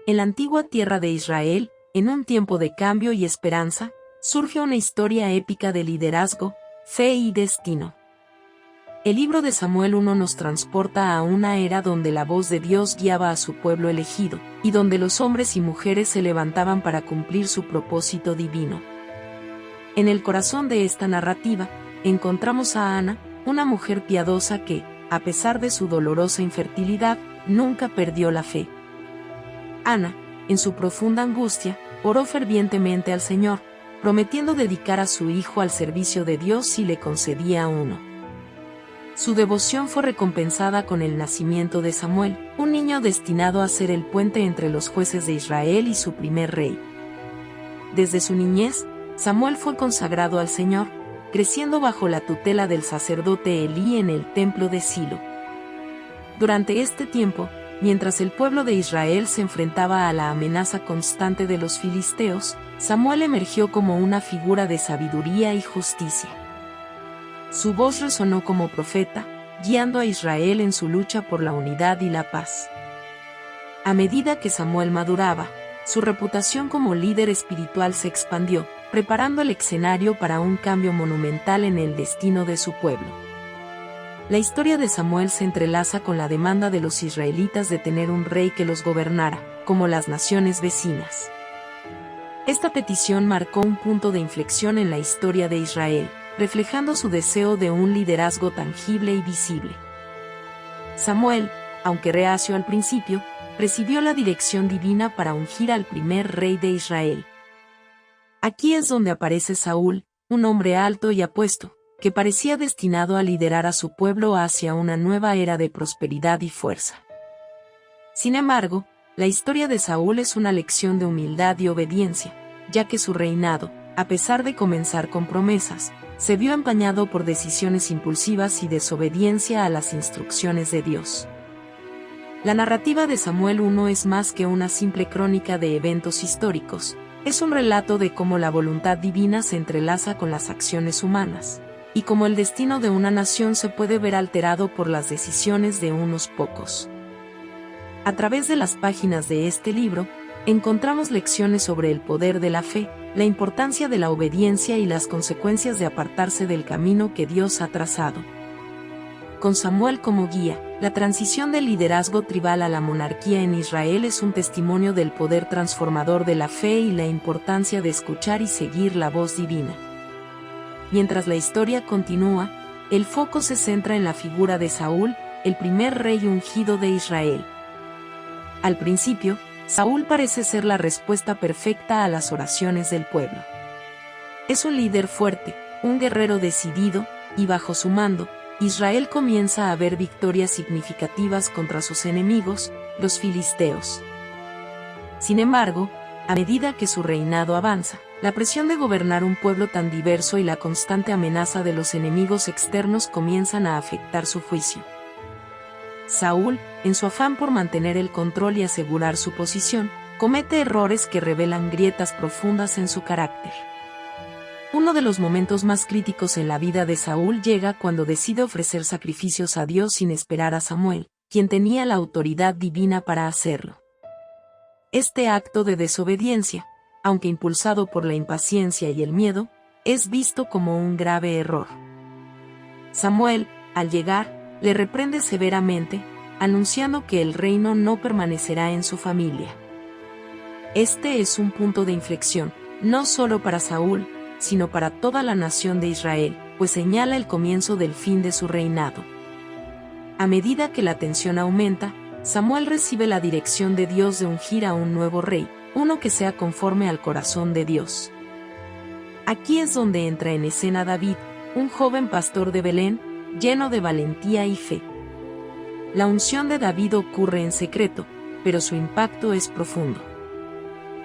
En la antigua tierra de Israel, en un tiempo de cambio y esperanza, surge una historia épica de liderazgo, fe y destino. El libro de Samuel 1 nos transporta a una era donde la voz de Dios guiaba a su pueblo elegido, y donde los hombres y mujeres se levantaban para cumplir su propósito divino. En el corazón de esta narrativa, encontramos a Ana, una mujer piadosa que, a pesar de su dolorosa infertilidad, nunca perdió la fe. Ana, en su profunda angustia, oró fervientemente al Señor, prometiendo dedicar a su hijo al servicio de Dios si le concedía uno. Su devoción fue recompensada con el nacimiento de Samuel, un niño destinado a ser el puente entre los jueces de Israel y su primer rey. Desde su niñez, Samuel fue consagrado al Señor, creciendo bajo la tutela del sacerdote Elí en el templo de Silo. Durante este tiempo, mientras el pueblo de Israel se enfrentaba a la amenaza constante de los filisteos, Samuel emergió como una figura de sabiduría y justicia. Su voz resonó como profeta, guiando a Israel en su lucha por la unidad y la paz. A medida que Samuel maduraba, su reputación como líder espiritual se expandió, preparando el escenario para un cambio monumental en el destino de su pueblo. La historia de Samuel se entrelaza con la demanda de los israelitas de tener un rey que los gobernara, como las naciones vecinas. Esta petición marcó un punto de inflexión en la historia de Israel, reflejando su deseo de un liderazgo tangible y visible. Samuel, aunque reacio al principio, recibió la dirección divina para ungir al primer rey de Israel. Aquí es donde aparece Saúl, un hombre alto y apuesto, que parecía destinado a liderar a su pueblo hacia una nueva era de prosperidad y fuerza. Sin embargo, la historia de Saúl es una lección de humildad y obediencia, ya que su reinado, a pesar de comenzar con promesas, se vio empañado por decisiones impulsivas y desobediencia a las instrucciones de Dios. La narrativa de Samuel 1 es más que una simple crónica de eventos históricos, es un relato de cómo la voluntad divina se entrelaza con las acciones humanas, y cómo el destino de una nación se puede ver alterado por las decisiones de unos pocos. A través de las páginas de este libro, encontramos lecciones sobre el poder de la fe, la importancia de la obediencia y las consecuencias de apartarse del camino que Dios ha trazado. Con Samuel como guía, la transición del liderazgo tribal a la monarquía en Israel es un testimonio del poder transformador de la fe y la importancia de escuchar y seguir la voz divina. Mientras la historia continúa, el foco se centra en la figura de Saúl, el primer rey ungido de Israel. Al principio, Saúl parece ser la respuesta perfecta a las oraciones del pueblo. Es un líder fuerte, un guerrero decidido, y bajo su mando, Israel comienza a ver victorias significativas contra sus enemigos, los filisteos. Sin embargo, a medida que su reinado avanza, la presión de gobernar un pueblo tan diverso y la constante amenaza de los enemigos externos comienzan a afectar su juicio. Saúl, en su afán por mantener el control y asegurar su posición, comete errores que revelan grietas profundas en su carácter. Uno de los momentos más críticos en la vida de Saúl llega cuando decide ofrecer sacrificios a Dios sin esperar a Samuel, quien tenía la autoridad divina para hacerlo. Este acto de desobediencia, aunque impulsado por la impaciencia y el miedo, es visto como un grave error. Samuel, al llegar, le reprende severamente, anunciando que el reino no permanecerá en su familia. Este es un punto de inflexión, no solo para Saúl, sino para toda la nación de Israel, pues señala el comienzo del fin de su reinado. A medida que la tensión aumenta, Samuel recibe la dirección de Dios de ungir a un nuevo rey, uno que sea conforme al corazón de Dios. Aquí es donde entra en escena David, un joven pastor de Belén, lleno de valentía y fe. La unción de David ocurre en secreto, pero su impacto es profundo.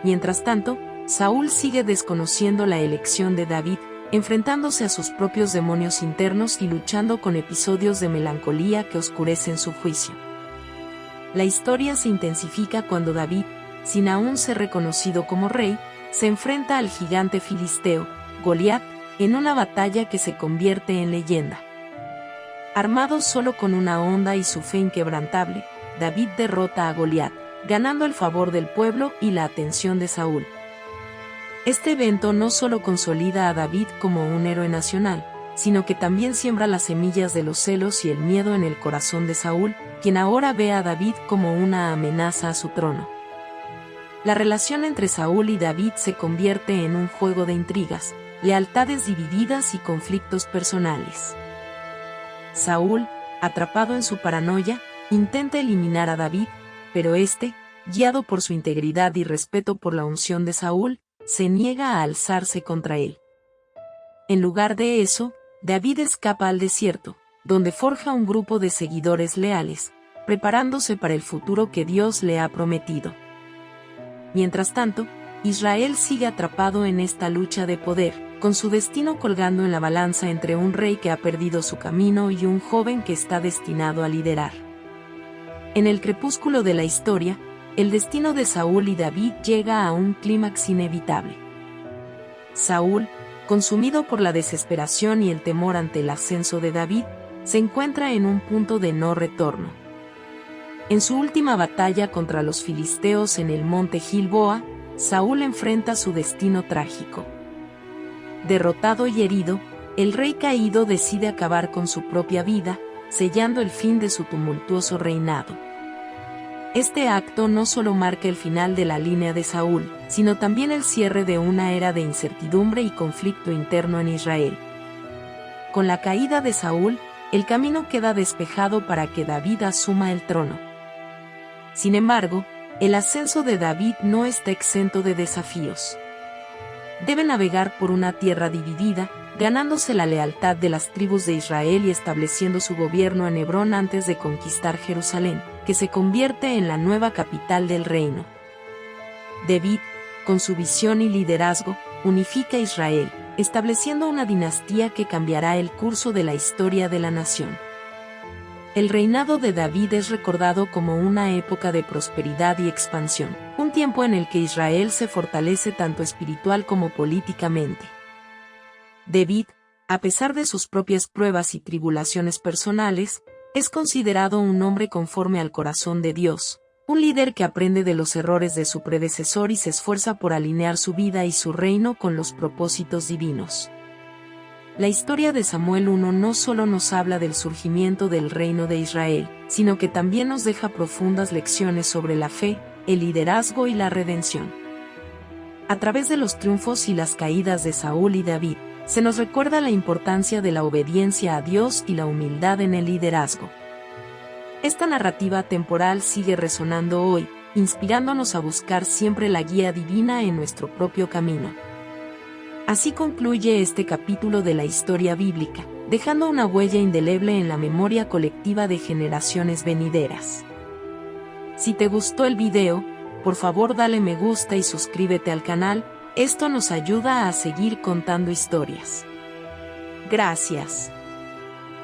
Mientras tanto, Saúl sigue desconociendo la elección de David, enfrentándose a sus propios demonios internos y luchando con episodios de melancolía que oscurecen su juicio. La historia se intensifica cuando David, sin aún ser reconocido como rey, se enfrenta al gigante filisteo, Goliat, en una batalla que se convierte en leyenda. Armado solo con una honda y su fe inquebrantable, David derrota a Goliat, ganando el favor del pueblo y la atención de Saúl. Este evento no solo consolida a David como un héroe nacional, sino que también siembra las semillas de los celos y el miedo en el corazón de Saúl, quien ahora ve a David como una amenaza a su trono. La relación entre Saúl y David se convierte en un juego de intrigas, lealtades divididas y conflictos personales. Saúl, atrapado en su paranoia, intenta eliminar a David, pero este, guiado por su integridad y respeto por la unción de Saúl, se niega a alzarse contra él. En lugar de eso, David escapa al desierto, donde forja un grupo de seguidores leales, preparándose para el futuro que Dios le ha prometido. Mientras tanto, Israel sigue atrapado en esta lucha de poder, con su destino colgando en la balanza entre un rey que ha perdido su camino y un joven que está destinado a liderar. En el crepúsculo de la historia, el destino de Saúl y David llega a un clímax inevitable. Saúl, consumido por la desesperación y el temor ante el ascenso de David, se encuentra en un punto de no retorno. En su última batalla contra los filisteos en el monte Gilboa, Saúl enfrenta su destino trágico. Derrotado y herido, el rey caído decide acabar con su propia vida, sellando el fin de su tumultuoso reinado. Este acto no solo marca el final de la línea de Saúl, sino también el cierre de una era de incertidumbre y conflicto interno en Israel. Con la caída de Saúl, el camino queda despejado para que David asuma el trono. Sin embargo, el ascenso de David no está exento de desafíos. Debe navegar por una tierra dividida, ganándose la lealtad de las tribus de Israel y estableciendo su gobierno en Hebrón antes de conquistar Jerusalén, que se convierte en la nueva capital del reino. David, con su visión y liderazgo, unifica a Israel, estableciendo una dinastía que cambiará el curso de la historia de la nación. El reinado de David es recordado como una época de prosperidad y expansión, un tiempo en el que Israel se fortalece tanto espiritual como políticamente. David, a pesar de sus propias pruebas y tribulaciones personales, es considerado un hombre conforme al corazón de Dios, un líder que aprende de los errores de su predecesor y se esfuerza por alinear su vida y su reino con los propósitos divinos. La historia de Samuel 1 no solo nos habla del surgimiento del reino de Israel, sino que también nos deja profundas lecciones sobre la fe, el liderazgo y la redención. A través de los triunfos y las caídas de Saúl y David, se nos recuerda la importancia de la obediencia a Dios y la humildad en el liderazgo. Esta narrativa temporal sigue resonando hoy, inspirándonos a buscar siempre la guía divina en nuestro propio camino. Así concluye este capítulo de la historia bíblica, dejando una huella indeleble en la memoria colectiva de generaciones venideras. Si te gustó el video, por favor dale me gusta y suscríbete al canal, esto nos ayuda a seguir contando historias. Gracias.